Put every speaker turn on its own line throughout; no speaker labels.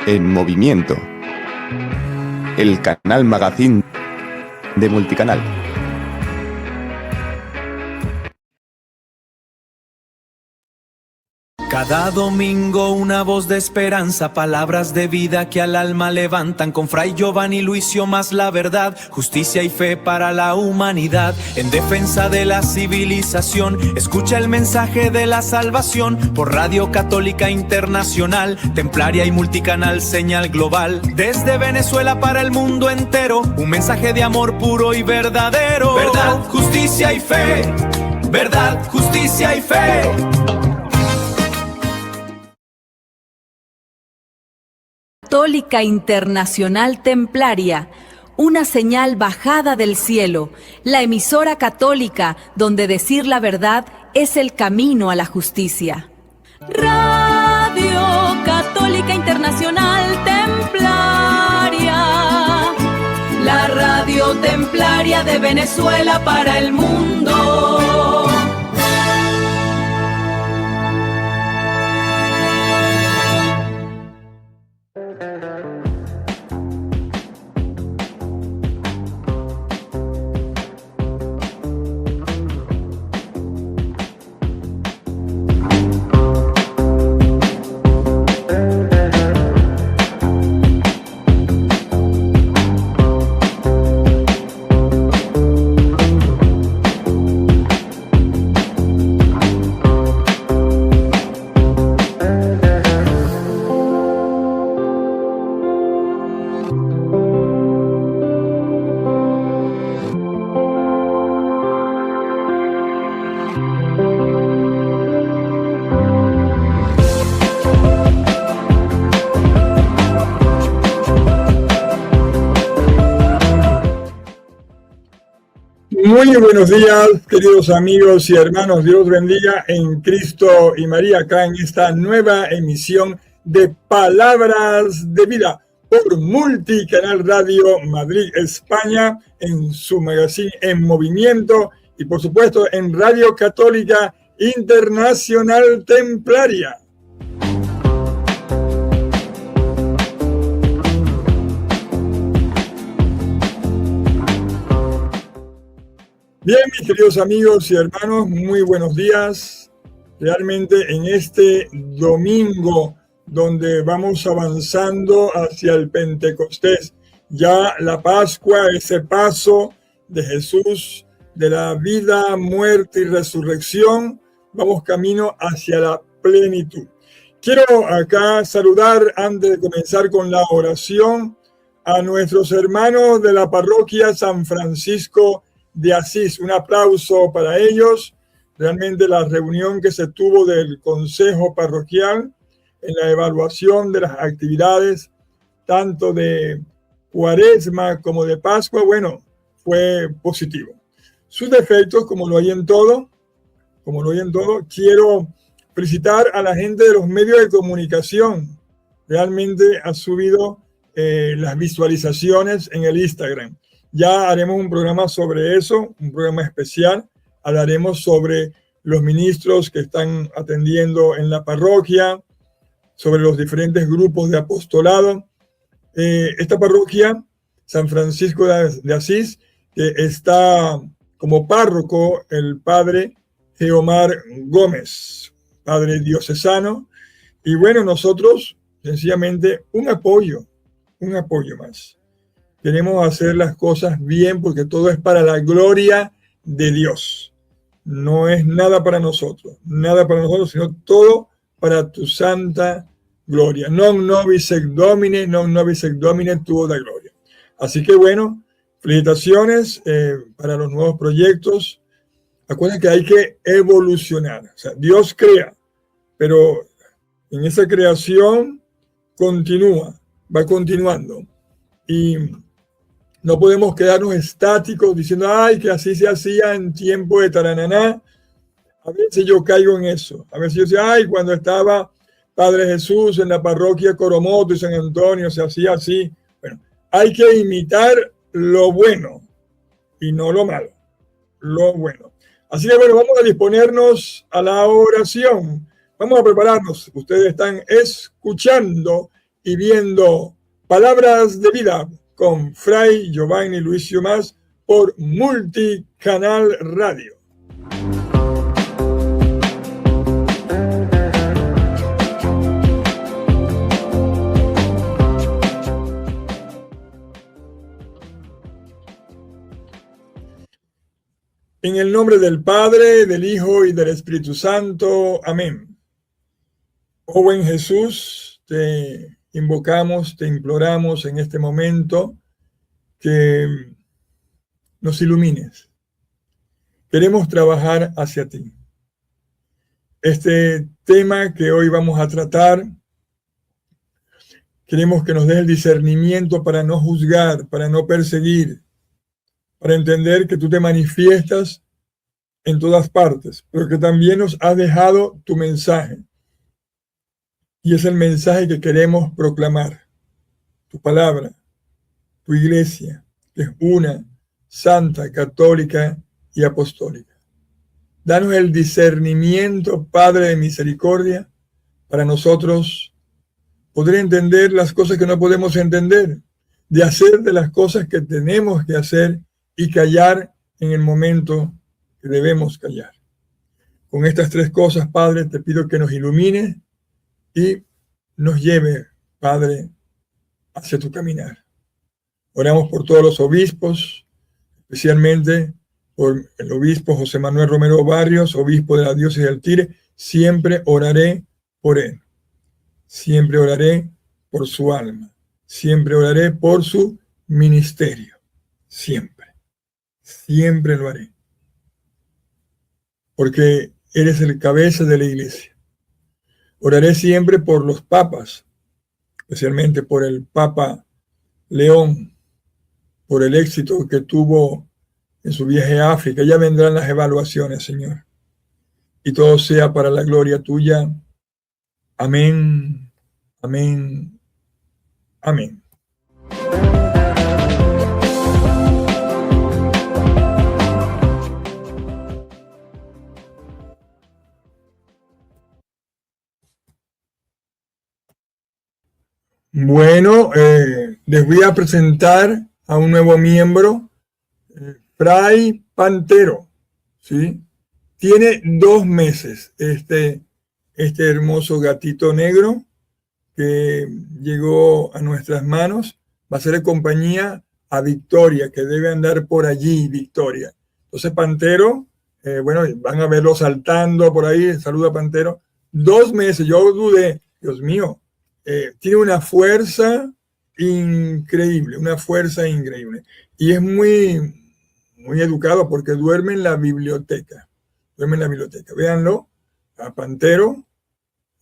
En movimiento. El canal Magazine de Multicanal.
Cada domingo una voz de esperanza, palabras de vida que al alma levantan. Con Fray Giovanni Luisio más la verdad, justicia y fe para la humanidad. En defensa de la civilización, escucha el mensaje de la salvación. Por Radio Católica Internacional, Templaria y Multicanal, señal global. Desde Venezuela para el mundo entero, un mensaje de amor puro y verdadero. Verdad, justicia y fe. Verdad, justicia y fe.
Católica Internacional Templaria, una señal bajada del cielo, la emisora católica donde decir la verdad es el camino a la justicia. Radio Católica Internacional Templaria, la radio templaria de Venezuela para el mundo.
Muy buenos días, queridos amigos y hermanos. Dios bendiga en Cristo y María, acá en esta nueva emisión de Palabras de Vida por Multicanal Radio Madrid, España, en su magazine En Movimiento y, por supuesto, en Radio Católica Internacional Templaria. Bien, mis queridos amigos y hermanos, muy buenos días. Realmente en este domingo donde vamos avanzando hacia el Pentecostés, ya la Pascua, ese paso de Jesús, de la vida, muerte y resurrección, vamos camino hacia la plenitud. Quiero acá saludar, antes de comenzar con la oración, a nuestros hermanos de la parroquia San Francisco de Asís. Un aplauso para ellos. Realmente la reunión que se tuvo del Consejo Parroquial en la evaluación de las actividades tanto de Cuaresma como de Pascua, bueno, fue positivo. Sus defectos, como lo hay en todo, quiero felicitar a la gente de los medios de comunicación. Realmente ha subido las visualizaciones en el Instagram. Ya haremos un programa sobre eso, un programa especial. Hablaremos sobre los ministros que están atendiendo en la parroquia, sobre los diferentes grupos de apostolado. Esta parroquia, San Francisco de Asís, que está como párroco el padre Geomar Gómez, padre diocesano. Y bueno, nosotros sencillamente un apoyo más. Queremos hacer las cosas bien porque todo es para la gloria de Dios. No es nada para nosotros, sino todo para tu santa gloria. Non nobis sed Domine, tu da gloria. Así que bueno, felicitaciones para los nuevos proyectos. Acuérdense que hay que evolucionar. O sea, Dios crea, pero en esa creación va continuando. Y no podemos quedarnos estáticos diciendo, ay, que así se hacía en tiempo de Tarananá. A veces yo caigo en eso. A veces yo decía, ay, cuando estaba Padre Jesús en la parroquia Coromoto y San Antonio, se hacía así. Bueno, hay que imitar lo bueno y no lo malo. Lo bueno. Así que bueno, vamos a disponernos a la oración. Vamos a prepararnos. Ustedes están escuchando y viendo Palabras de Vida con Fray Giovanni Luicio Mas por Multicanal Radio. En el nombre del Padre, del Hijo y del Espíritu Santo. Amén. Oh buen Jesús, te invocamos, te imploramos en este momento que nos ilumines. Queremos trabajar hacia ti. Este tema que hoy vamos a tratar, queremos que nos des el discernimiento para no juzgar, para no perseguir, para entender que tú te manifiestas en todas partes, pero que también nos has dejado tu mensaje. Y es el mensaje que queremos proclamar. Tu palabra, tu iglesia, que es una, santa, católica y apostólica. Danos el discernimiento, Padre de misericordia, para nosotros poder entender las cosas que no podemos entender, de hacer de las cosas que tenemos que hacer y callar en el momento que debemos callar. Con estas tres cosas, Padre, te pido que nos ilumines y nos lleve, Padre, hacia tu caminar. Oramos por todos los obispos, especialmente por el obispo José Manuel Romero Barrios, obispo de la diócesis del Tire. Siempre oraré por él. Siempre oraré por su alma. Siempre oraré por su ministerio. Siempre. Siempre lo haré. Porque eres el cabeza de la iglesia. Oraré siempre por los papas, especialmente por el Papa León, por el éxito que tuvo en su viaje a África. Ya vendrán las evaluaciones, Señor. Y todo sea para la gloria tuya. Amén, amén, amén. Bueno, les voy a presentar a un nuevo miembro, Fray Pantero, ¿sí? Tiene 2 meses este hermoso gatito negro que llegó a nuestras manos. Va a ser de compañía a Victoria, que debe andar por allí, Victoria. Entonces, Pantero, bueno, van a verlo saltando por ahí. Saluda, Pantero. 2 meses, yo dudé, Dios mío. Tiene una fuerza increíble, una fuerza increíble. Y es muy, muy educado porque duerme en la biblioteca. Duerme en la biblioteca. Véanlo, a Pantero.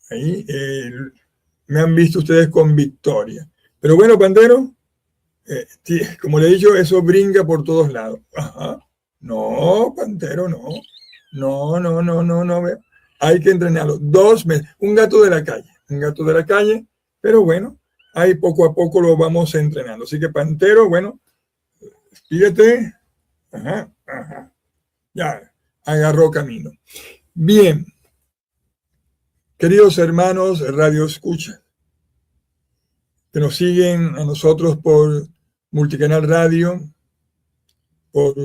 Ahí me han visto ustedes con Victoria. Pero bueno, Pantero, como le he dicho, eso brinca por todos lados. Ajá. No, Pantero, no. No. Hay que entrenarlo. 2 meses. Un gato de la calle. Un gato de la calle. Pero bueno, ahí poco a poco lo vamos entrenando. Así que Pantero, bueno, despídete. Ajá. Ya, agarró camino. Bien. Queridos hermanos, Radio Escucha, que nos siguen a nosotros por Multicanal Radio, por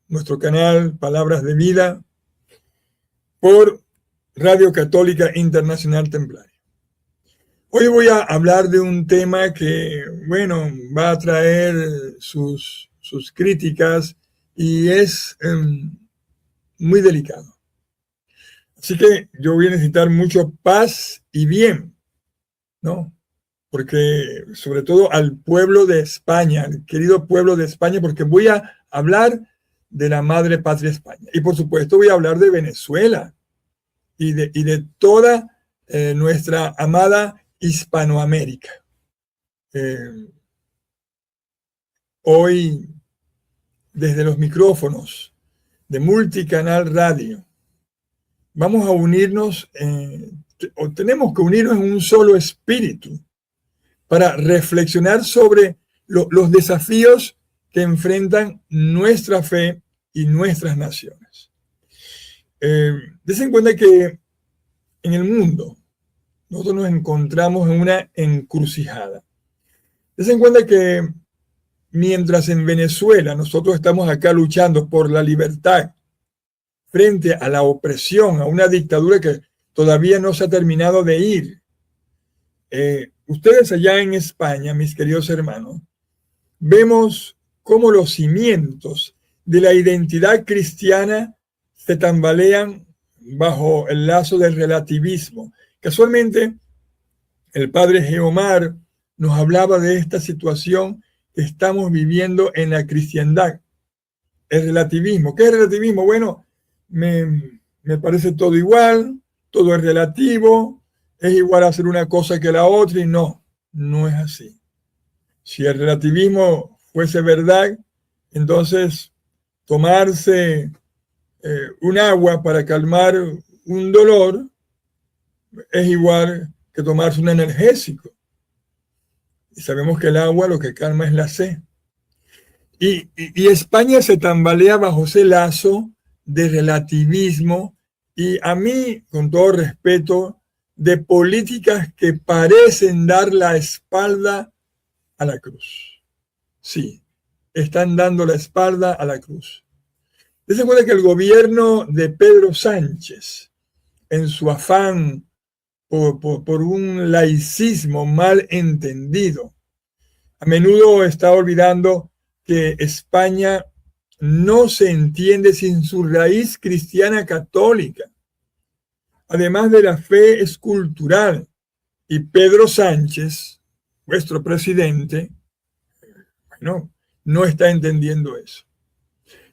nuestro canal Palabras de Vida, por Radio Católica Internacional Templaria. Hoy voy a hablar de un tema que, bueno, va a traer sus críticas y es muy delicado. Así que yo voy a necesitar mucho paz y bien, ¿no? Porque sobre todo al pueblo de España, al querido pueblo de España, porque voy a hablar de la madre patria España. Y por supuesto voy a hablar de Venezuela y de toda nuestra amada Hispanoamérica. Hoy, desde los micrófonos de Multicanal Radio, vamos a unirnos, o tenemos que unirnos en un solo espíritu para reflexionar sobre los desafíos que enfrentan nuestra fe y nuestras naciones. Des en cuenta que en el mundo, nosotros nos encontramos en una encrucijada. Ten en cuenta que mientras en Venezuela nosotros estamos acá luchando por la libertad frente a la opresión, a una dictadura que todavía no se ha terminado de ir. Ustedes allá en España, mis queridos hermanos, vemos cómo los cimientos de la identidad cristiana se tambalean bajo el lazo del relativismo. Casualmente, el padre Geomar nos hablaba de esta situación que estamos viviendo en la cristiandad. El relativismo. ¿Qué es relativismo? Bueno, me parece todo igual, todo es relativo, es igual hacer una cosa que la otra, y no es así. Si el relativismo fuese verdad, entonces tomarse un agua para calmar un dolor es igual que tomarse un analgésico. Y sabemos que el agua lo que calma es la sed. Y España se tambalea bajo ese lazo de relativismo y, a mí, con todo respeto, de políticas que parecen dar la espalda a la cruz. Sí, están dando la espalda a la cruz. Dense cuenta que el gobierno de Pedro Sánchez, en su afán por un laicismo mal entendido, a menudo está olvidando que España no se entiende sin su raíz cristiana católica. Además de la fe es cultural. Y Pedro Sánchez, vuestro presidente, bueno, no está entendiendo eso.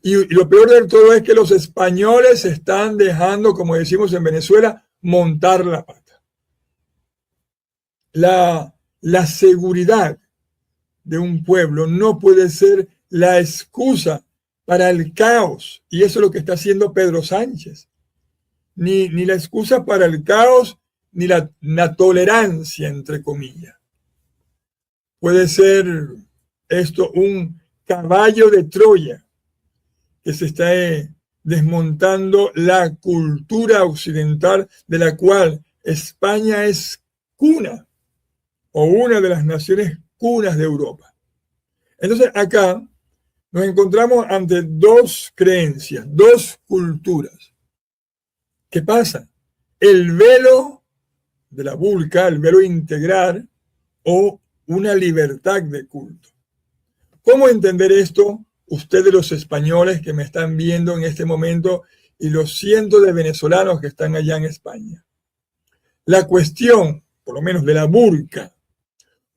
Y lo peor de todo es que los españoles están dejando, como decimos en Venezuela, montar la pata. La seguridad de un pueblo no puede ser la excusa para el caos. Y eso es lo que está haciendo Pedro Sánchez. Ni la excusa para el caos, ni la tolerancia, entre comillas. Puede ser esto un caballo de Troya que se está desmontando la cultura occidental de la cual España es cuna, o una de las naciones cunas de Europa. Entonces acá nos encontramos ante dos creencias, dos culturas. ¿Qué pasa? El velo de la burka, el velo integral, o una libertad de culto. ¿Cómo entender esto? Ustedes, los españoles que me están viendo en este momento, y los cientos de venezolanos que están allá en España. La cuestión, por lo menos de la burka,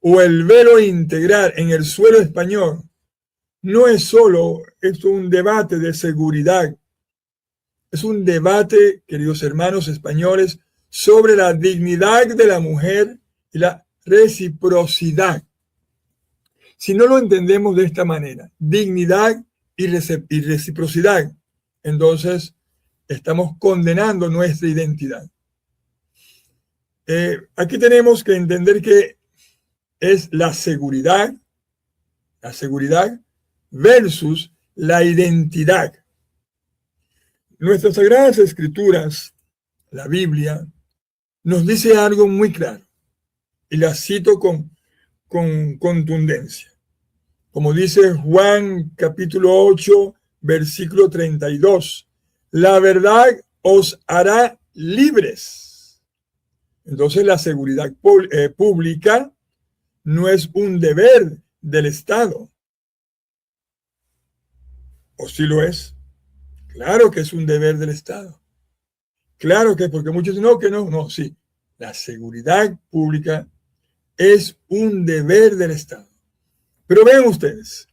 o el velo integral en el suelo español, no es solo un debate de seguridad. Es un debate, queridos hermanos españoles, sobre la dignidad de la mujer y la reciprocidad. Si no lo entendemos de esta manera, dignidad y reciprocidad, entonces estamos condenando nuestra identidad. Aquí tenemos que entender que es la seguridad versus la identidad. Nuestras Sagradas Escrituras, la Biblia, nos dice algo muy claro, y la cito con contundencia. Como dice Juan capítulo 8, versículo 32, la verdad os hará libres. Entonces la seguridad pública no es un deber del Estado. ¿O sí lo es? Claro que es un deber del Estado. Claro que, porque muchos dicen, no, sí. La seguridad pública es un deber del Estado. Pero vean ustedes,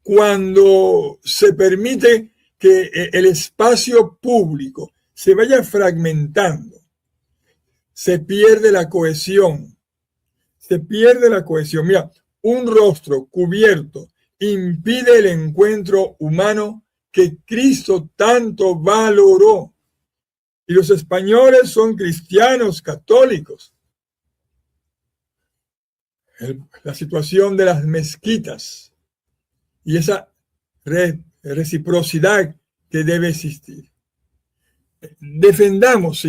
cuando se permite que el espacio público se vaya fragmentando, se pierde la cohesión. Se pierde la cohesión. Mira, un rostro cubierto impide el encuentro humano que Cristo tanto valoró. Y los españoles son cristianos católicos. La situación de las mezquitas y esa reciprocidad que debe existir. Defendamos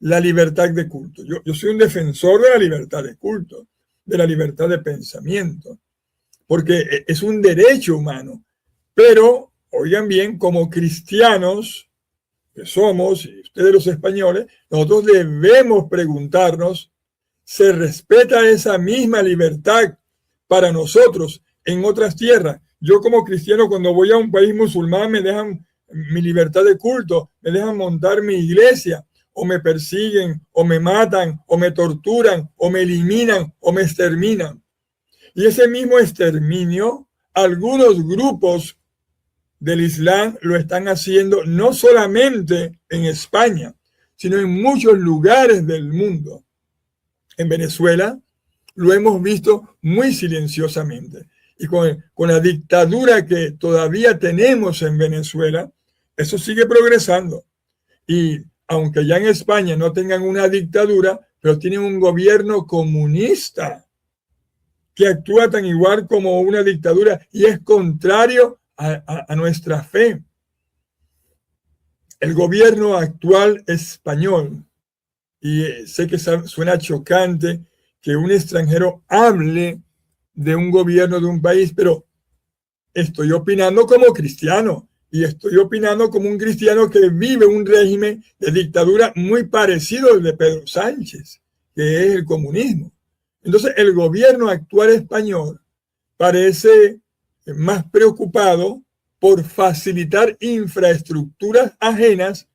la libertad de culto. Yo soy un defensor de la libertad de culto, de la libertad de pensamiento, porque es un derecho humano. Pero, oigan bien, como cristianos que somos, y ustedes los españoles, nosotros debemos preguntarnos, ¿se respeta esa misma libertad para nosotros en otras tierras? Yo como cristiano, cuando voy a un país musulmán, me dejan mi libertad de culto, me dejan montar mi iglesia, o me persiguen, o me matan, o me torturan, o me eliminan, o me exterminan. Y ese mismo exterminio, algunos grupos del Islam lo están haciendo no solamente en España, sino en muchos lugares del mundo. En Venezuela lo hemos visto muy silenciosamente. Y con la dictadura que todavía tenemos en Venezuela, eso sigue progresando. Y aunque ya en España no tengan una dictadura, pero tienen un gobierno comunista que actúa tan igual como una dictadura y es contrario a nuestra fe. El gobierno actual español, y sé que suena chocante que un extranjero hable de un gobierno de un país, pero estoy opinando como cristiano y estoy opinando como un cristiano que vive un régimen de dictadura muy parecido al de Pedro Sánchez, que es el comunismo. Entonces, el gobierno actual español parece más preocupado por facilitar infraestructuras ajenas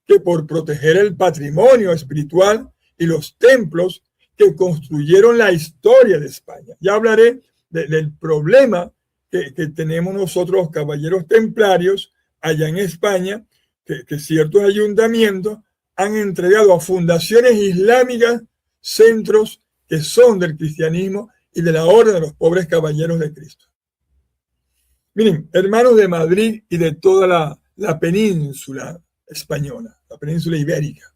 que por proteger el patrimonio espiritual y los templos que construyeron la historia de España. Ya hablaré del problema que tenemos nosotros, caballeros templarios, allá en España, que ciertos ayuntamientos han entregado a fundaciones islámicas centros que son del cristianismo y de la orden de los pobres caballeros de Cristo. Miren, hermanos de Madrid y de toda la península española, la península ibérica,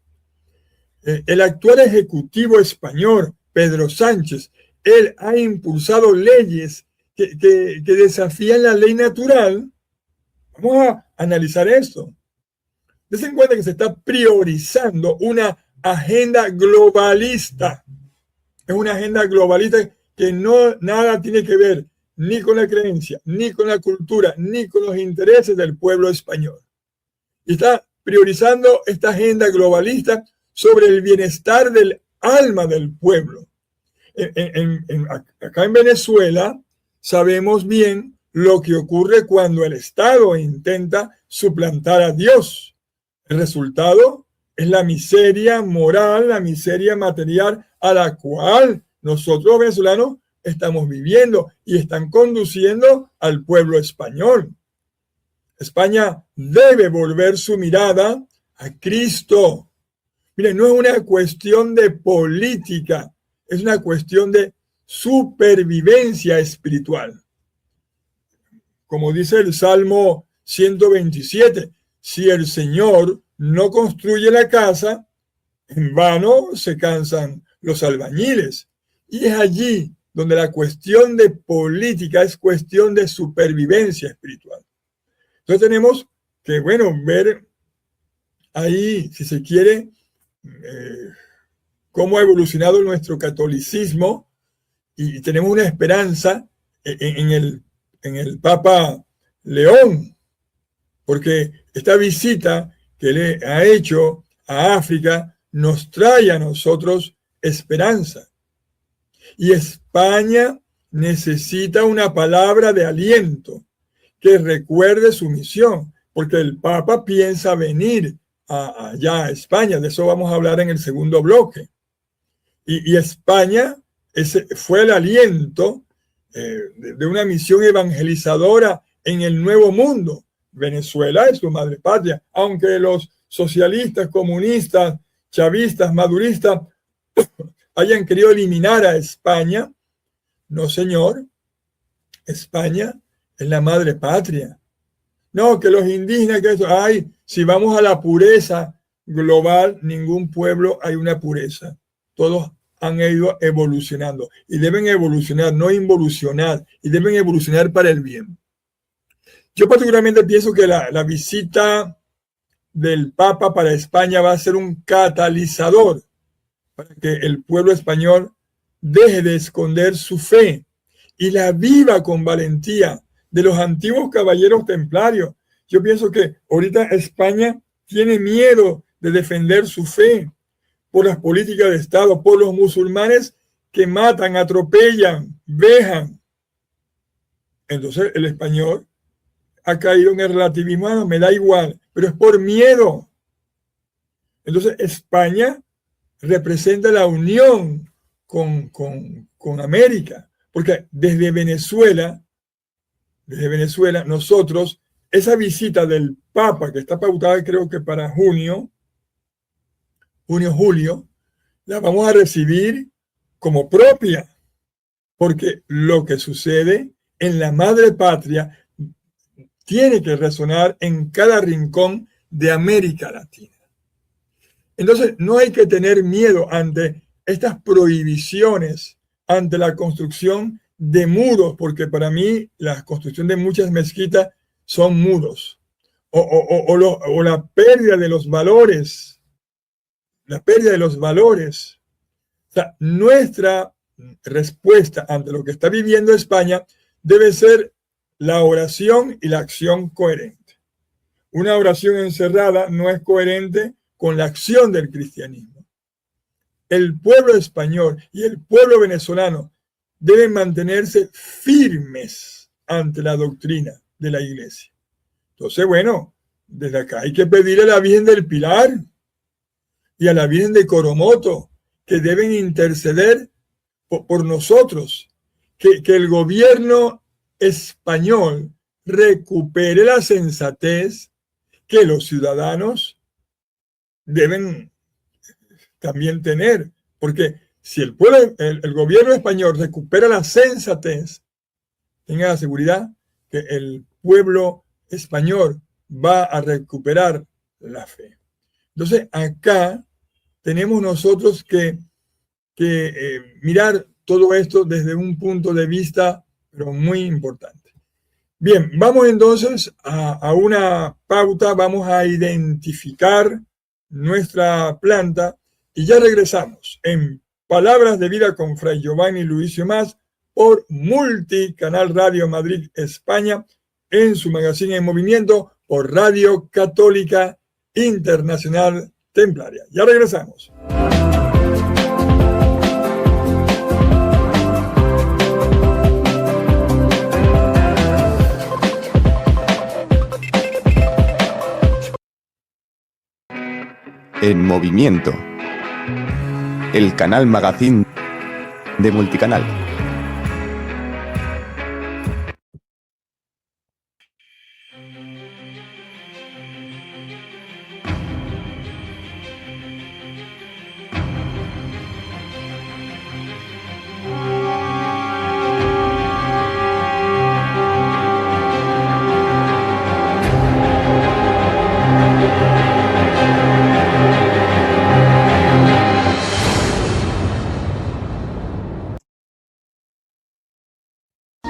el actual ejecutivo español, Pedro Sánchez, él ha impulsado leyes que desafían la ley natural. Vamos a analizar esto. Dense en cuenta que se está priorizando una agenda globalista. Es una agenda globalista que nada tiene que ver ni con la creencia, ni con la cultura, ni con los intereses del pueblo español. Y está priorizando esta agenda globalista sobre el bienestar del alma del pueblo. Acá en Venezuela sabemos bien lo que ocurre cuando el Estado intenta suplantar a Dios. El resultado es la miseria moral, la miseria material a la cual nosotros venezolanos estamos viviendo y están conduciendo al pueblo español. España debe volver su mirada a Cristo. Miren, no es una cuestión de política, es una cuestión de supervivencia espiritual. Como dice el Salmo 127, si el Señor no construye la casa, en vano se cansan los albañiles. Y es allí donde la cuestión de política es cuestión de supervivencia espiritual. Entonces tenemos que, ver ahí, si se quiere, cómo ha evolucionado nuestro catolicismo, y tenemos una esperanza en el Papa León, porque esta visita que le ha hecho a África nos trae a nosotros esperanza. Y España necesita una palabra de aliento que recuerde su misión, porque el Papa piensa venir allá a España. De eso vamos a hablar en el segundo bloque. Y España fue el aliento de una misión evangelizadora en el Nuevo Mundo. Venezuela es su madre patria, aunque los socialistas, comunistas, chavistas, maduristas hayan querido eliminar a España. No, señor. España es la madre patria. No, que los indígenas, que eso, si vamos a la pureza global, ningún pueblo hay una pureza. Todos han ido evolucionando y deben evolucionar, no involucionar, y deben evolucionar para el bien. Yo particularmente pienso que la visita del Papa para España va a ser un catalizador para que el pueblo español deje de esconder su fe y la viva con valentía de los antiguos caballeros templarios. Yo pienso que ahorita España tiene miedo de defender su fe por las políticas de Estado, por los musulmanes que matan, atropellan, vejan. Entonces el español ha caído en el relativismo, no, me da igual, pero es por miedo. Entonces España representa la unión con América, porque desde Venezuela, nosotros, esa visita del Papa, que está pautada creo que para julio, la vamos a recibir como propia, porque lo que sucede en la madre patria tiene que resonar en cada rincón de América Latina. Entonces, no hay que tener miedo ante estas prohibiciones, ante la construcción de muros, porque para mí la construcción de muchas mezquitas son muros, o la pérdida de los valores, O sea, nuestra respuesta ante lo que está viviendo España debe ser la oración y la acción coherente. Una oración encerrada no es coherente con la acción del cristianismo. El pueblo español y el pueblo venezolano deben mantenerse firmes ante la doctrina de la iglesia. Entonces, bueno, desde acá hay que pedirle a la Virgen del Pilar y a la Virgen de Coromoto que deben interceder por nosotros, que el gobierno español recupere la sensatez que los ciudadanos deben también tener, porque si el gobierno español recupera la sensatez, tenga la seguridad que el pueblo español va a recuperar la fe. Entonces acá tenemos nosotros que mirar todo esto desde un punto de vista pero muy importante. Bien, vamos entonces a una pauta, vamos a identificar nuestra planta y ya regresamos en Palabras de Vida con Fray Giovanni Luicio Mas por Multicanal Radio Madrid, España, en su magazine En Movimiento por Radio Católica Internacional Templaria. Ya regresamos.
En Movimiento, el canal magazine de Multicanal.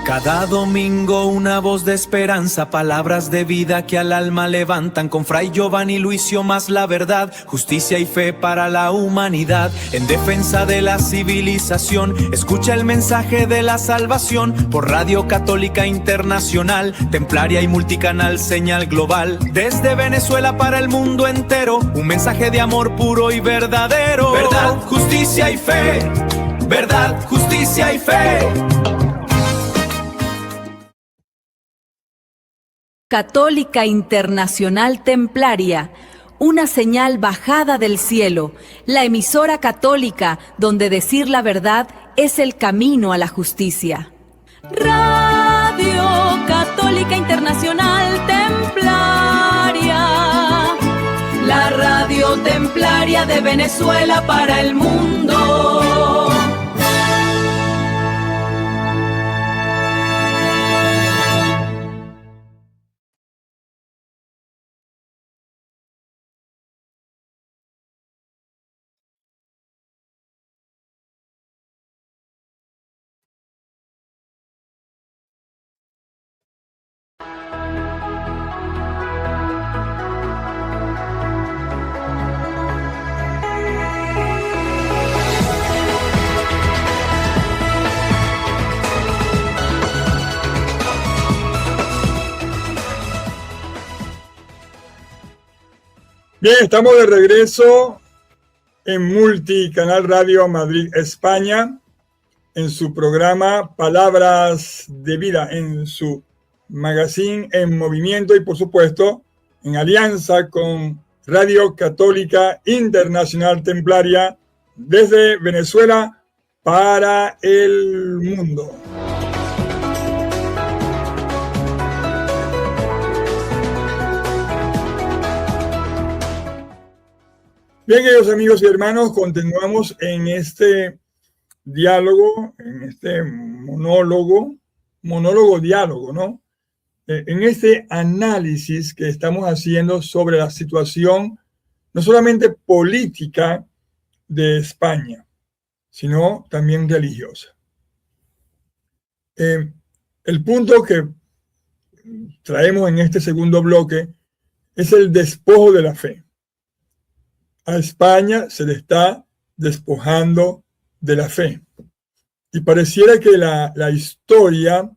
Cada domingo una voz de esperanza, palabras de vida que al alma levantan. Con Fray Giovanni Luicio Mas la verdad, justicia y fe para la humanidad. En defensa de la civilización, escucha el mensaje de la salvación. Por Radio Católica Internacional, Templaria y Multicanal Señal Global. Desde Venezuela para el mundo entero, un mensaje de amor puro y verdadero. Verdad, justicia y fe. Verdad, justicia y fe.
Católica Internacional Templaria, una señal bajada del cielo, la emisora católica donde decir la verdad es el camino a la justicia. Radio Católica Internacional Templaria, la radio templaria de Venezuela para el mundo.
Bien, estamos de regreso en Multicanal Radio Madrid, España, en su programa Palabras de Vida, en su magazine En Movimiento y, por supuesto, en alianza con Radio Católica Internacional Templaria desde Venezuela para el mundo. Bien, queridos amigos y hermanos, continuamos en este diálogo, en este monólogo, diálogo, ¿no? En este análisis que estamos haciendo sobre la situación, no solamente política de España, sino también religiosa. El punto que traemos en este segundo bloque es el despojo de la fe. A España se le está despojando de la fe. Y pareciera que la historia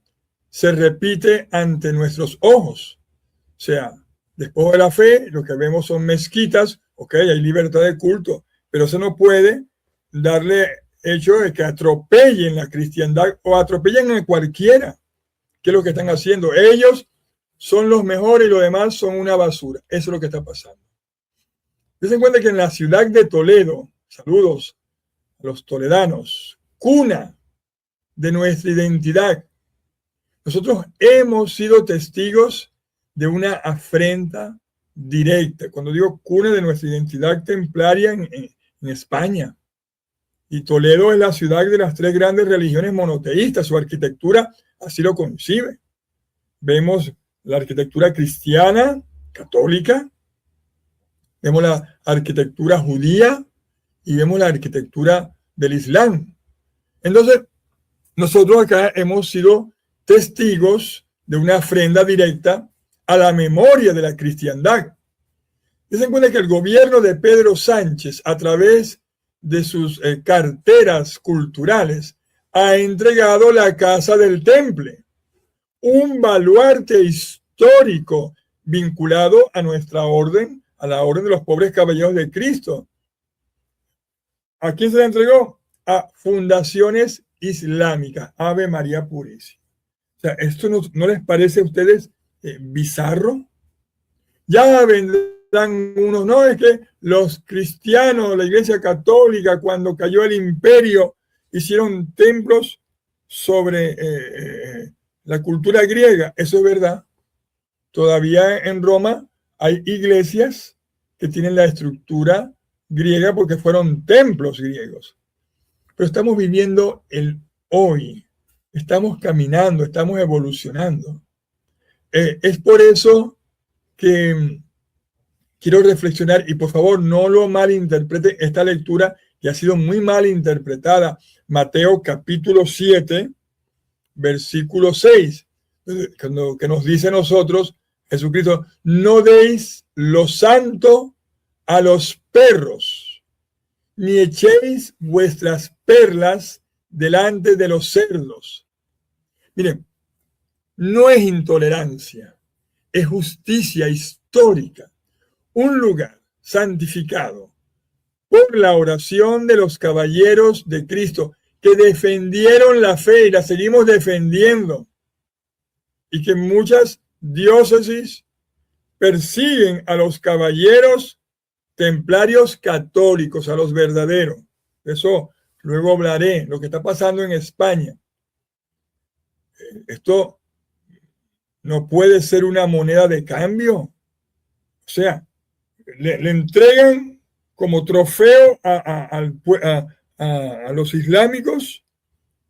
se repite ante nuestros ojos. O sea, despojo de la fe, lo que vemos son mezquitas, ok, hay libertad de culto, pero eso no puede darle hecho de que atropellen la cristiandad o atropellen a cualquiera. ¿Qué es lo que están haciendo? Ellos son los mejores y los demás son una basura. Eso es lo que está pasando. Dense cuenta que en la ciudad de Toledo, saludos a los toledanos, cuna de nuestra identidad, nosotros hemos sido testigos de una afrenta directa. Cuando digo cuna de nuestra identidad templaria en España. Y Toledo es la ciudad de las tres grandes religiones monoteístas. Su arquitectura así lo concibe. Vemos la arquitectura cristiana, católica, vemos la arquitectura judía y vemos la arquitectura del Islam. Entonces, nosotros acá hemos sido testigos de una ofrenda directa a la memoria de la cristiandad. Ten en cuenta que el gobierno de Pedro Sánchez, a través de sus carteras culturales, ha entregado la Casa del Temple, un baluarte histórico vinculado a nuestra orden, a la orden de los pobres caballeros de Cristo. ¿A quién se la entregó? A fundaciones islámicas. Ave María Purísima. O sea, ¿esto no les parece a ustedes bizarro? Ya vendrán unos, no, es que los cristianos, la Iglesia Católica, cuando cayó el imperio, hicieron templos sobre la cultura griega. Eso es verdad. Todavía en Roma hay iglesias que tienen la estructura griega porque fueron templos griegos. Pero estamos viviendo el hoy. Estamos caminando, estamos evolucionando. Es por eso que quiero reflexionar, y por favor no lo malinterprete esta lectura que ha sido muy mal interpretada. Mateo capítulo 7, versículo 6, que nos dice a nosotros, Jesucristo, no deis lo santo a los perros, ni echéis vuestras perlas delante de los cerdos. Miren, no es intolerancia, es justicia histórica. Un lugar santificado por la oración de los caballeros de Cristo que defendieron la fe y la seguimos defendiendo. Y que muchas diócesis persiguen a los caballeros templarios católicos, a los verdaderos. Eso luego hablaré, lo que está pasando en España. Esto no puede ser una moneda de cambio. O sea, le entregan como trofeo a los islámicos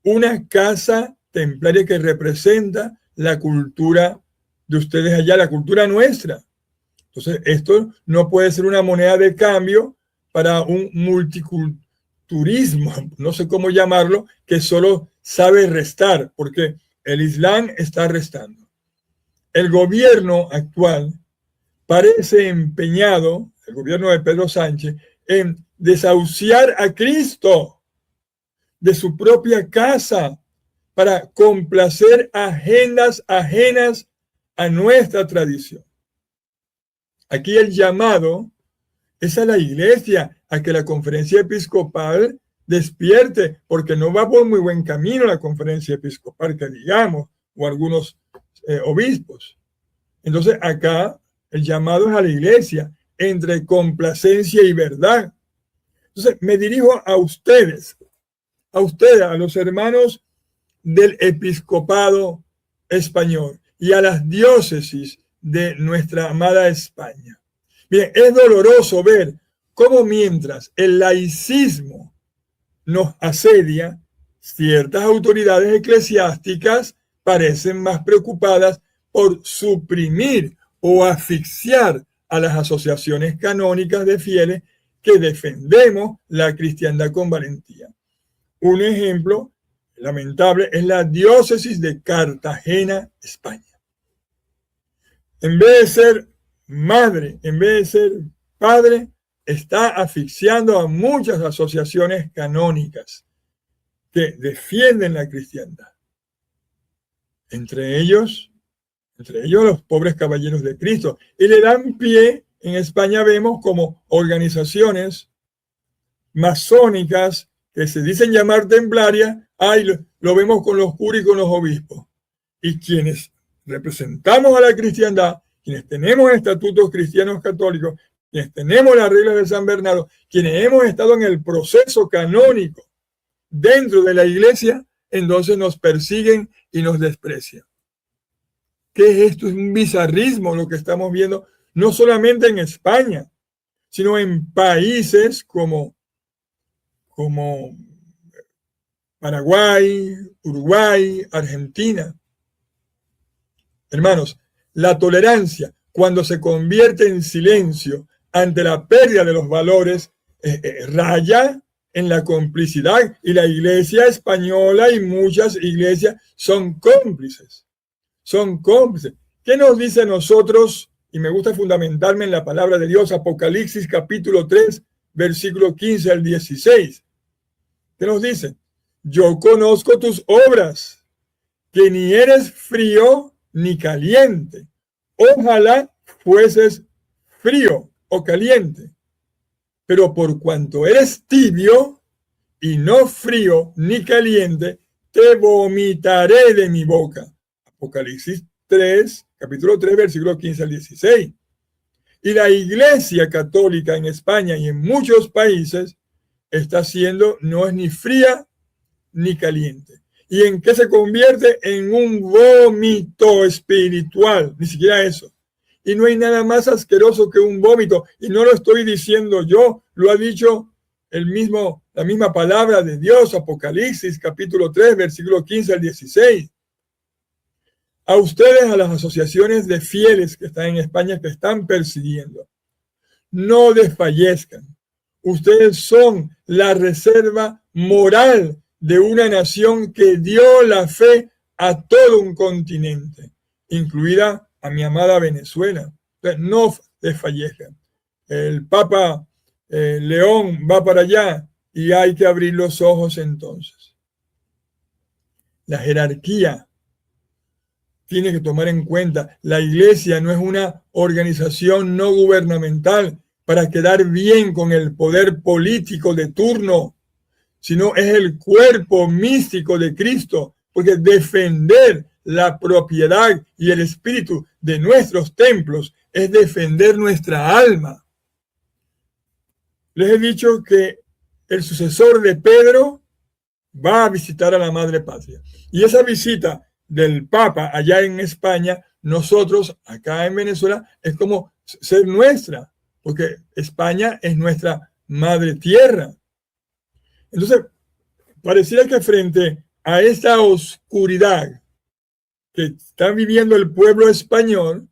una casa templaria que representa la cultura de ustedes allá, la cultura nuestra. Entonces, esto no puede ser una moneda de cambio para un multiculturismo, no sé cómo llamarlo, que solo sabe restar, porque el Islam está restando. El gobierno actual parece empeñado, el gobierno de Pedro Sánchez, en desahuciar a Cristo de su propia casa para complacer agendas ajenas a nuestra tradición. Aquí el llamado es a la iglesia, a que la conferencia episcopal despierte, porque no va por muy buen camino la conferencia episcopal, que digamos, o algunos obispos. Entonces acá el llamado es a la iglesia, entre complacencia y verdad. Entonces me dirijo a ustedes, a los hermanos del episcopado español y a las diócesis de nuestra amada España. Bien, es doloroso ver cómo mientras el laicismo nos asedia, ciertas autoridades eclesiásticas parecen más preocupadas por suprimir o asfixiar a las asociaciones canónicas de fieles que defendemos la cristiandad con valentía. Un ejemplo lamentable es la diócesis de Cartagena, España. En vez de ser madre, en vez de ser padre, está asfixiando a muchas asociaciones canónicas que defienden la cristiandad. Entre ellos los pobres caballeros de Cristo. Y le dan pie, en España vemos como organizaciones masónicas que se dicen llamar templarias, lo vemos con los curas y con los obispos. Y quienes representamos a la cristiandad, quienes tenemos estatutos cristianos católicos, quienes tenemos las reglas de San Bernardo, quienes hemos estado en el proceso canónico dentro de la iglesia, entonces nos persiguen y nos desprecian. ¿Qué es esto? Es un bizarrismo lo que estamos viendo, no solamente en España, sino en países como Paraguay, Uruguay, Argentina. Hermanos, la tolerancia, cuando se convierte en silencio ante la pérdida de los valores, raya en la complicidad, y la iglesia española y muchas iglesias son cómplices. Son cómplices. ¿Qué nos dice a nosotros? Y me gusta fundamentarme en la palabra de Dios, Apocalipsis capítulo 3, versículo 15 al 16. ¿Qué nos dice? Yo conozco tus obras, que ni eres frío ni caliente. Ojalá fueses frío o caliente. Pero por cuanto eres tibio y no frío ni caliente, te vomitaré de mi boca. Apocalipsis 3, capítulo 3, versículo 15 al 16. Y la Iglesia Católica en España y en muchos países está siendo, no es ni fría ni caliente. ¿Y en qué se convierte? En un vómito espiritual, ni siquiera eso. Y no hay nada más asqueroso que un vómito. Y no lo estoy diciendo yo, lo ha dicho la misma palabra de Dios, Apocalipsis capítulo 3, versículo 15 al 16. A ustedes, a las asociaciones de fieles que están en España, que están persiguiendo, no desfallezcan. Ustedes son la reserva moral de una nación que dio la fe a todo un continente, incluida a mi amada Venezuela. Entonces, no desfallezcan. El Papa León va para allá y hay que abrir los ojos entonces. La jerarquía tiene que tomar en cuenta, la iglesia no es una organización no gubernamental para quedar bien con el poder político de turno, sino es el cuerpo místico de Cristo, porque defender la propiedad y el espíritu de nuestros templos es defender nuestra alma. Les he dicho que el sucesor de Pedro va a visitar a la Madre Patria. Y esa visita del Papa allá en España, nosotros acá en Venezuela, es como ser nuestra, porque España es nuestra madre tierra. Entonces, pareciera que frente a esta oscuridad que está viviendo el pueblo español,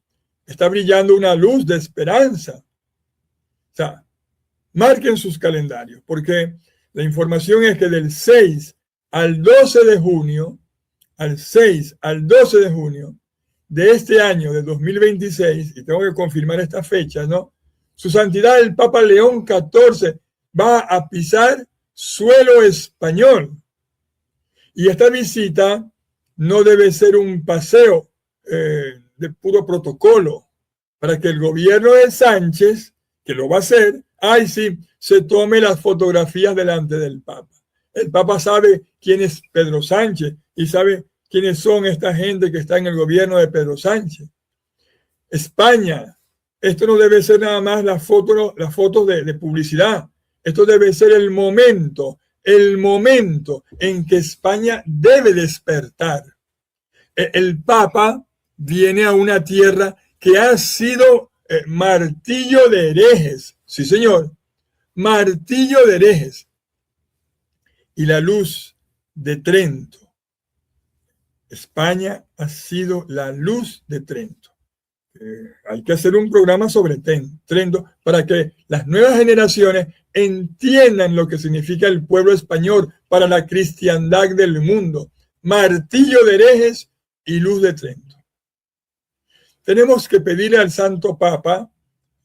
está brillando una luz de esperanza. O sea, marquen sus calendarios, porque la información es que del 6 al 12 de junio, al 6 al 12 de junio de este año de 2026, y tengo que confirmar estas fechas, ¿no? Su Santidad el Papa León XIV va a pisar suelo español. Y esta visita no debe ser un paseo de puro protocolo, para que el gobierno de Sánchez que lo va a hacer, ay sí, se tome las fotografías delante del Papa. El Papa sabe quién es Pedro Sánchez y sabe quiénes son esta gente que está en el gobierno de Pedro Sánchez. España, esto no debe ser nada más las fotos de publicidad. Esto debe ser el momento en que España debe despertar. El Papa viene a una tierra que ha sido martillo de herejes. Sí, señor, martillo de herejes. Y la luz de Trento. España ha sido la luz de Trento. Hay que hacer un programa sobre Trento para que las nuevas generaciones entiendan lo que significa el pueblo español para la cristiandad del mundo. Martillo de herejes y luz de Trento. Tenemos que pedirle al Santo Papa,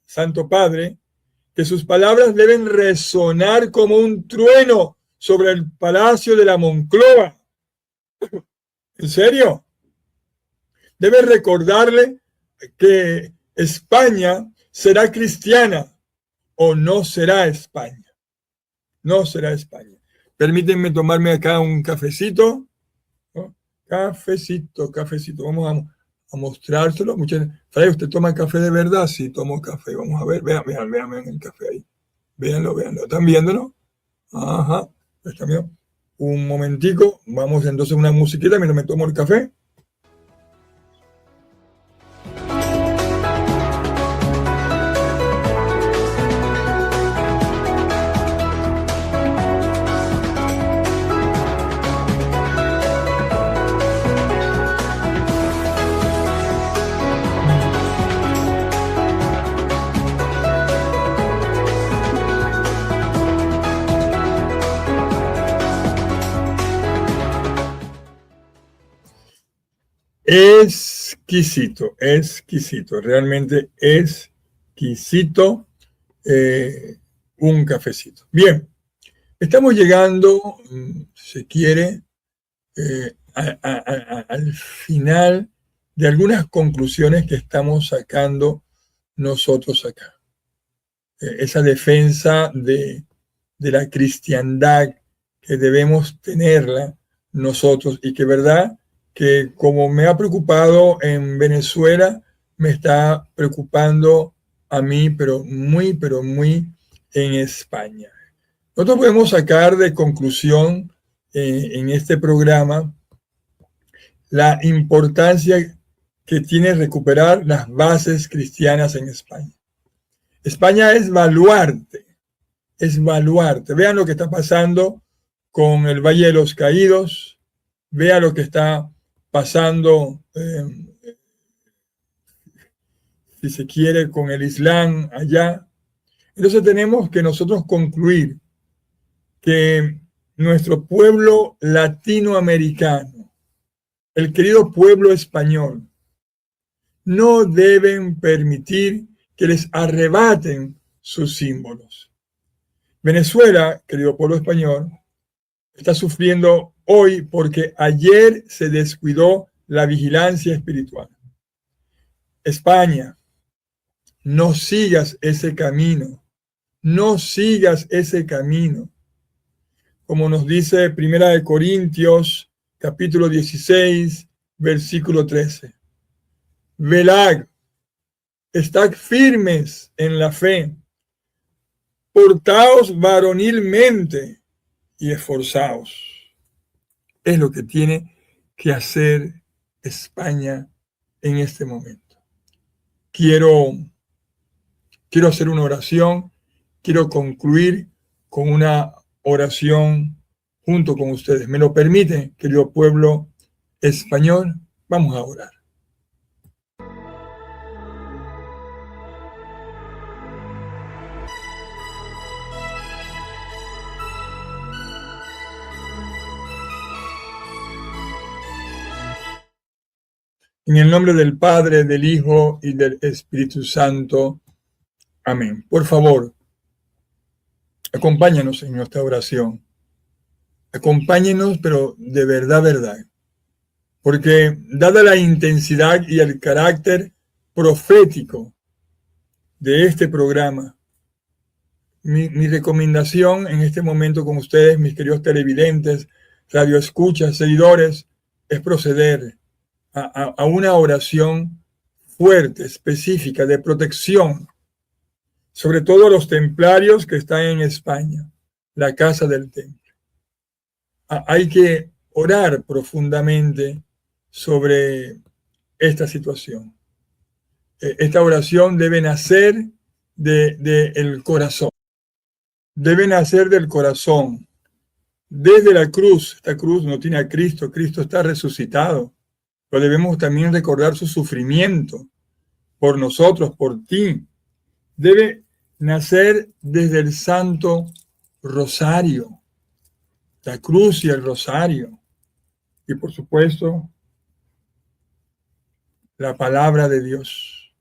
Santo Padre, que sus palabras deben resonar como un trueno sobre el palacio de la Moncloa. ¿En serio? Debe recordarle que España será cristiana o no será España. No será España. Permítanme tomarme acá un cafecito. ¿No? Cafecito. Vamos a mostrárselo. Fray, ¿usted toma café de verdad? Sí, tomo café. Vamos a ver. Vean el café ahí. Véanlo. ¿Están viéndolo? Ajá. ¿Están viendo? Un momentico. Vamos entonces a una musiquita mientras me tomo el café. Exquisito, realmente exquisito un cafecito. Bien, estamos llegando, si se quiere, al final de algunas conclusiones que estamos sacando nosotros acá. Esa defensa de la cristiandad que debemos tenerla nosotros y que, ¿verdad?, que como me ha preocupado en Venezuela, me está preocupando a mí, pero muy en España. Nosotros podemos sacar de conclusión en este programa la importancia que tiene recuperar las bases cristianas en España. España es baluarte. Vean lo que está pasando con el Valle de los Caídos, vean lo que está pasando, si se quiere, con el Islam allá. Entonces tenemos que nosotros concluir que nuestro pueblo latinoamericano, el querido pueblo español, no deben permitir que les arrebaten sus símbolos. Venezuela, querido pueblo español, está sufriendo hoy porque ayer se descuidó la vigilancia espiritual. España, no sigas ese camino. Como nos dice 1 Corintios, capítulo 16, versículo 13. Velad, estad firmes en la fe, portaos varonilmente y esforzaos. Es lo que tiene que hacer España en este momento. Quiero hacer una oración, quiero concluir con una oración junto con ustedes. ¿Me lo permite, querido pueblo español? Vamos a orar. En el nombre del Padre, del Hijo y del Espíritu Santo. Amén. Por favor, acompáñanos en nuestra oración. Acompáñenos, pero de verdad. Porque dada la intensidad y el carácter profético de este programa, Mi recomendación en este momento con ustedes, mis queridos televidentes, radioescuchas, seguidores, es proceder a una oración fuerte, específica, de protección, sobre todo a los templarios que están en España, la casa del templo. Hay que orar profundamente sobre esta situación. Esta oración debe nacer del corazón. Debe nacer del corazón, desde la cruz. Esta cruz no tiene a Cristo, Cristo está resucitado. Pero debemos también recordar su sufrimiento por nosotros, por ti. Debe nacer desde el Santo Rosario, la cruz y el rosario. Y por supuesto, la palabra de Dios.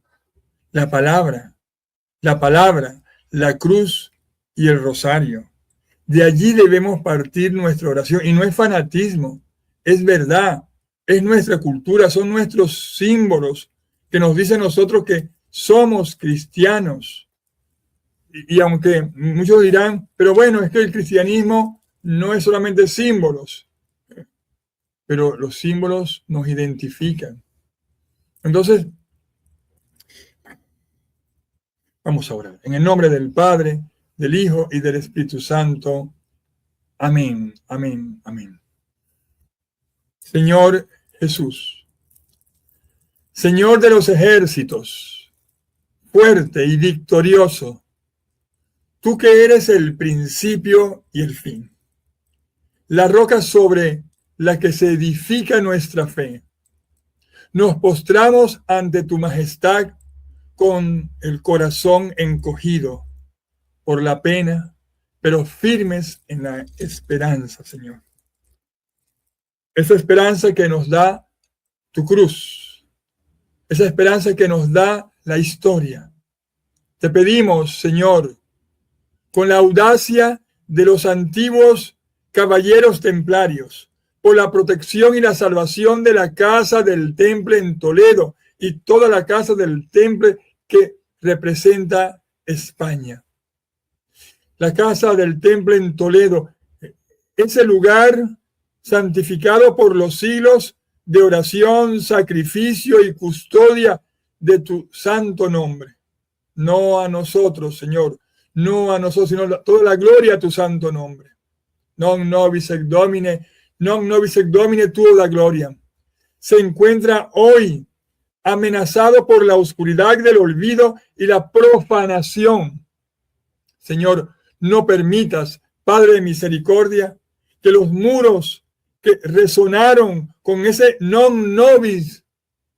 La palabra, la cruz y el rosario. De allí debemos partir nuestra oración. Y no es fanatismo, es verdad, es nuestra cultura, son nuestros símbolos que nos dicen nosotros que somos cristianos. Y aunque muchos dirán, pero bueno, es que el cristianismo no es solamente símbolos, pero los símbolos nos identifican. Entonces, vamos a orar. En el nombre del Padre, del Hijo y del Espíritu Santo. Amén, amén, amén. Señor Jesús, Señor de los ejércitos, fuerte y victorioso, tú que eres el principio y el fin, la roca sobre la que se edifica nuestra fe, nos postramos ante tu majestad con el corazón encogido por la pena, pero firmes en la esperanza, Señor. Esa esperanza que nos da tu cruz, esa esperanza que nos da la historia. Te pedimos, Señor, con la audacia de los antiguos caballeros templarios, por la protección y la salvación de la casa del Temple en Toledo y toda la casa del Temple que representa España. La casa del Temple en Toledo, ese lugar santificado por los siglos de oración, sacrificio y custodia de tu santo nombre. No a nosotros, Señor, no a nosotros, sino toda la gloria a tu santo nombre. Non nobis ex domine tuo la gloria. Se encuentra hoy amenazado por la oscuridad del olvido y la profanación. Señor, no permitas, Padre de misericordia, que los muros que resonaron con ese non nobis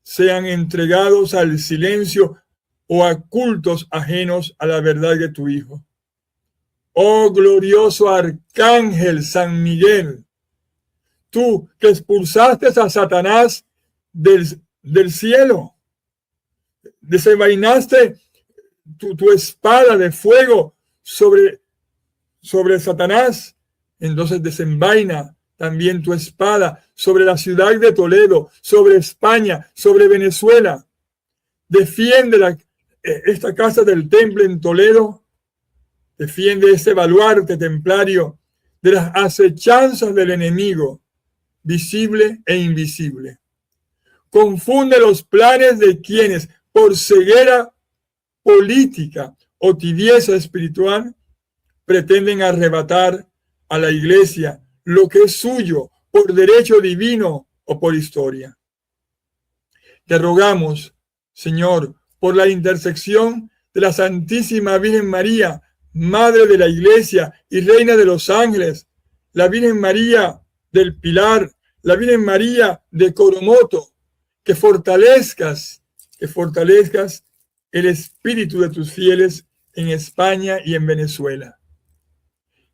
sean entregados al silencio o a cultos ajenos a la verdad de tu Hijo. Oh glorioso arcángel San Miguel, tú que expulsaste a Satanás del cielo, desenvainaste tu espada de fuego sobre Satanás, entonces desenvaina también tu espada sobre la ciudad de Toledo, sobre España, sobre Venezuela. Defiende esta casa del Temple en Toledo, defiende ese baluarte templario de las acechanzas del enemigo, visible e invisible. Confunde los planes de quienes, por ceguera política o tibieza espiritual, pretenden arrebatar a la iglesia lo que es suyo por derecho divino o por historia. Te rogamos, Señor, por la intersección de la Santísima Virgen María, Madre de la Iglesia y Reina de los Ángeles, la Virgen María del Pilar, la Virgen María de Coromoto, que fortalezcas el espíritu de tus fieles en España y en Venezuela.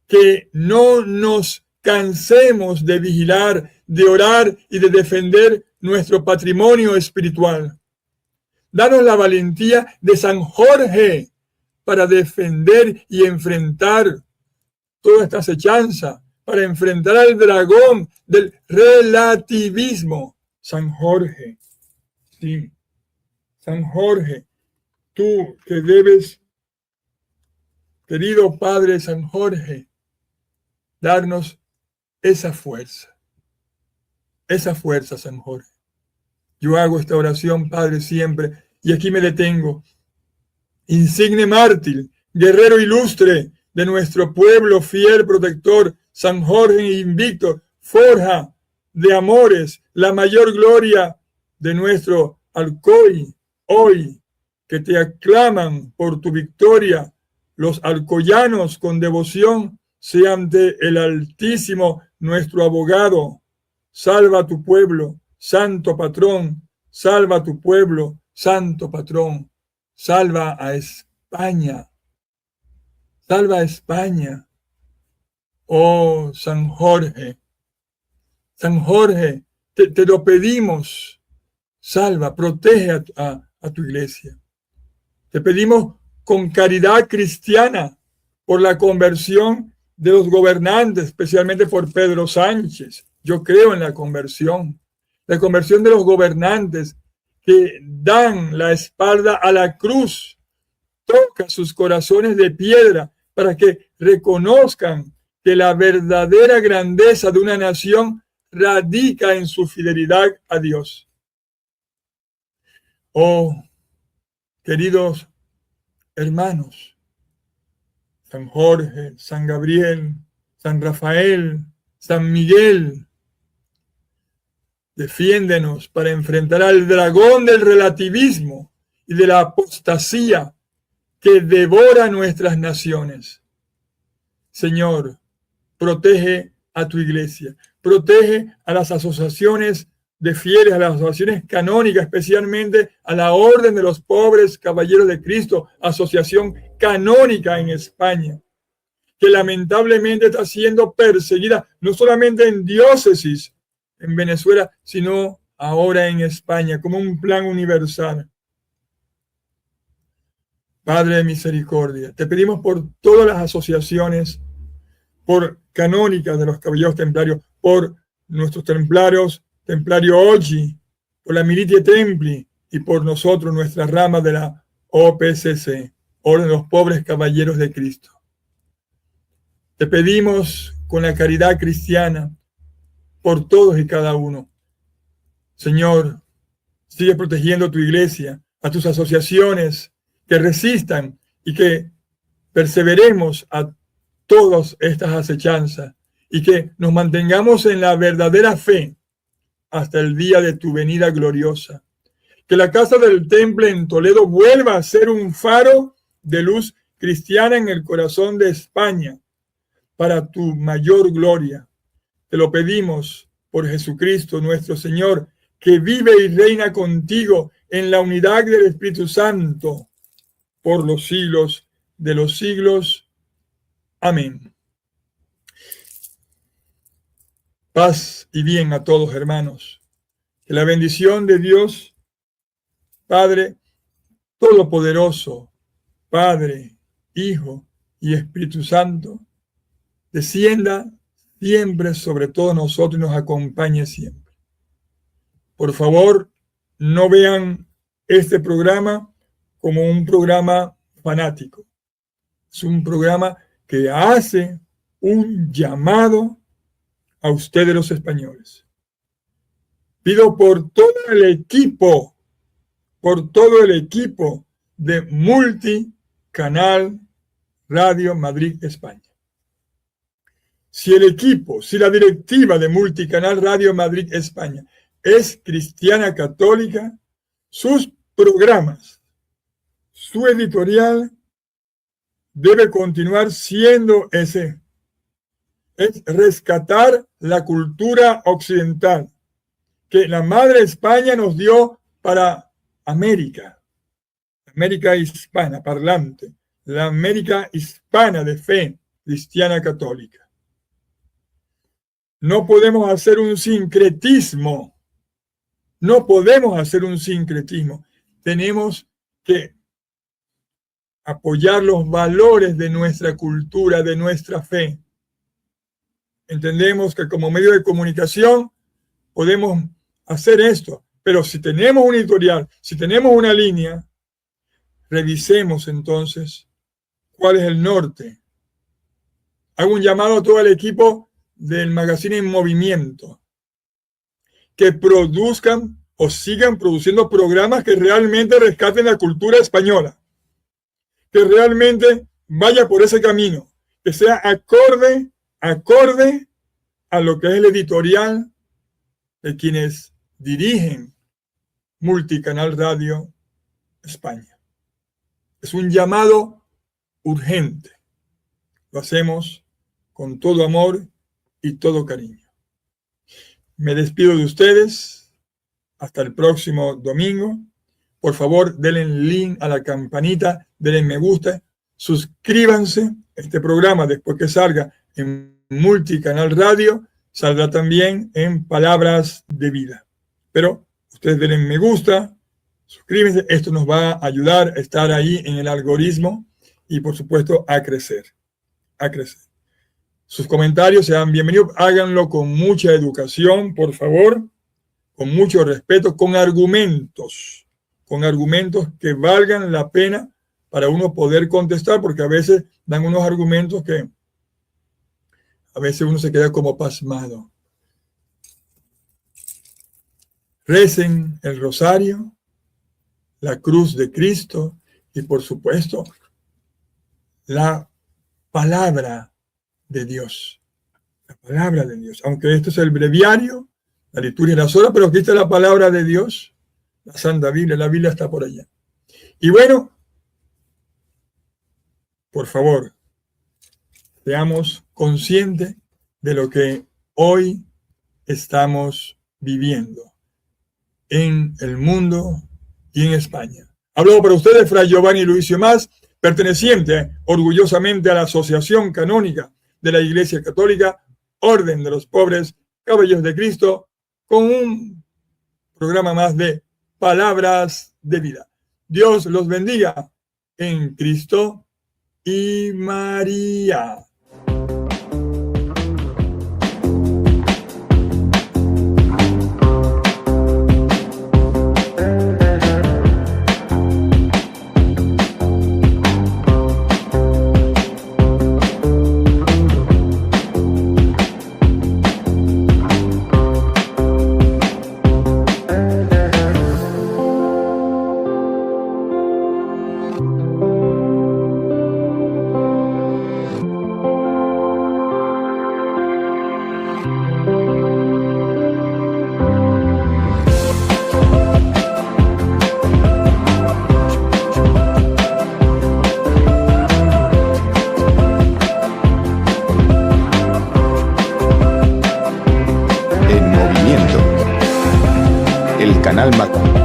Que no nos cansemos de vigilar, de orar y de defender nuestro patrimonio espiritual. Danos la valentía de San Jorge para defender y enfrentar toda esta acechanza, para enfrentar al dragón del relativismo. San Jorge, sí, San Jorge, tú que debes querido Padre San Jorge, darnos esa fuerza, San Jorge. Yo hago esta oración, Padre, siempre, y aquí me detengo. Insigne mártir, guerrero ilustre de nuestro pueblo, fiel protector, San Jorge invicto, forja de amores, la mayor gloria de nuestro Alcoy, hoy que te aclaman por tu victoria, los alcoyanos con devoción, sea ante el Altísimo nuestro abogado. Salva a tu pueblo, santo patrón, salva a tu pueblo, santo patrón, salva a España, salva a España. Oh, San Jorge, te lo pedimos, salva, protege a tu iglesia. Te pedimos con caridad cristiana por la conversión de los gobernantes, especialmente por Pedro Sánchez. Yo creo en la conversión de los gobernantes que dan la espalda a la cruz, toca sus corazones de piedra para que reconozcan que la verdadera grandeza de una nación radica en su fidelidad a Dios. Oh, queridos hermanos, San Jorge, San Gabriel, San Rafael, San Miguel, defiéndenos para enfrentar al dragón del relativismo y de la apostasía que devora nuestras naciones. Señor, protege a tu iglesia, protege a las asociaciones de fieles, a las asociaciones canónicas, especialmente a la Orden de los Pobres Caballeros de Cristo, asociación canónica en España, que lamentablemente está siendo perseguida no solamente en diócesis en Venezuela, sino ahora en España, como un plan universal. Padre de misericordia, te pedimos por todas las asociaciones, por canónicas de los caballeros templarios, por nuestros templarios, Templario Oggi, por la Militia Templi y por nosotros, nuestra rama de la OPCC, Orden de los Pobres Caballeros de Cristo. Te pedimos con la caridad cristiana por todos y cada uno. Señor, sigue protegiendo tu iglesia, a tus asociaciones que resistan y que perseveremos a todas estas acechanzas y que nos mantengamos en la verdadera fe hasta el día de tu venida gloriosa. Que la casa del Temple en Toledo vuelva a ser un faro de luz cristiana en el corazón de España para tu mayor gloria. Te lo pedimos por Jesucristo nuestro Señor, que vive y reina contigo en la unidad del Espíritu Santo por los siglos de los siglos. Amén. Paz y bien a todos, hermanos. Que la bendición de Dios, Padre Todopoderoso, Padre, Hijo y Espíritu Santo, descienda siempre sobre todos nosotros y nos acompañe siempre. Por favor, no vean este programa como un programa fanático. Es un programa que hace un llamado a ustedes los españoles. Pido por todo el equipo de Multicanal Radio Madrid España. Si la directiva de Multicanal Radio Madrid España es cristiana católica, sus programas, su editorial debe continuar siendo ese. Es rescatar la cultura occidental que la Madre España nos dio para América hispana parlante, la América hispana de fe cristiana católica. No podemos hacer un sincretismo. Tenemos que apoyar los valores de nuestra cultura, de nuestra fe. Entendemos que como medio de comunicación podemos hacer esto, pero si tenemos un editorial, si tenemos una línea, revisemos entonces cuál es el norte. Hago un llamado a todo el equipo del magazine En Movimiento, que produzcan o sigan produciendo programas que realmente rescaten la cultura española, que realmente vaya por ese camino, que sea acorde a lo que es el editorial de quienes dirigen Multicanal Radio España. Es un llamado urgente. Lo hacemos con todo amor y todo cariño. Me despido de ustedes. Hasta el próximo domingo. Por favor, denle link a la campanita, denle me gusta, suscríbanse. Este programa, después que salga en Multicanal Radio, saldrá también en Palabras de Vida. Pero ustedes denle me gusta, suscríbanse. Esto nos va a ayudar a estar ahí en el algoritmo y, por supuesto, a crecer. Sus comentarios sean bienvenidos. Háganlo con mucha educación, por favor, con mucho respeto, con argumentos que valgan la pena para uno poder contestar, porque a veces dan unos argumentos que a veces uno se queda como pasmado. Recen el rosario, la cruz de Cristo y, por supuesto, la palabra de Dios. La palabra de Dios. Aunque esto es el breviario, la liturgia de las horas, pero aquí está la palabra de Dios, la Santa Biblia, la Biblia está por allá. Y bueno, por favor, seamos conscientes de lo que hoy estamos viviendo en el mundo y en España. Hablo para ustedes Fray Giovanni Luicio Mas, perteneciente orgullosamente a la Asociación Canónica de la Iglesia Católica, Orden de los Pobres Caballeros de Cristo, con un programa más de Palabras de Vida. Dios los bendiga en Cristo y María.
El canal Mac.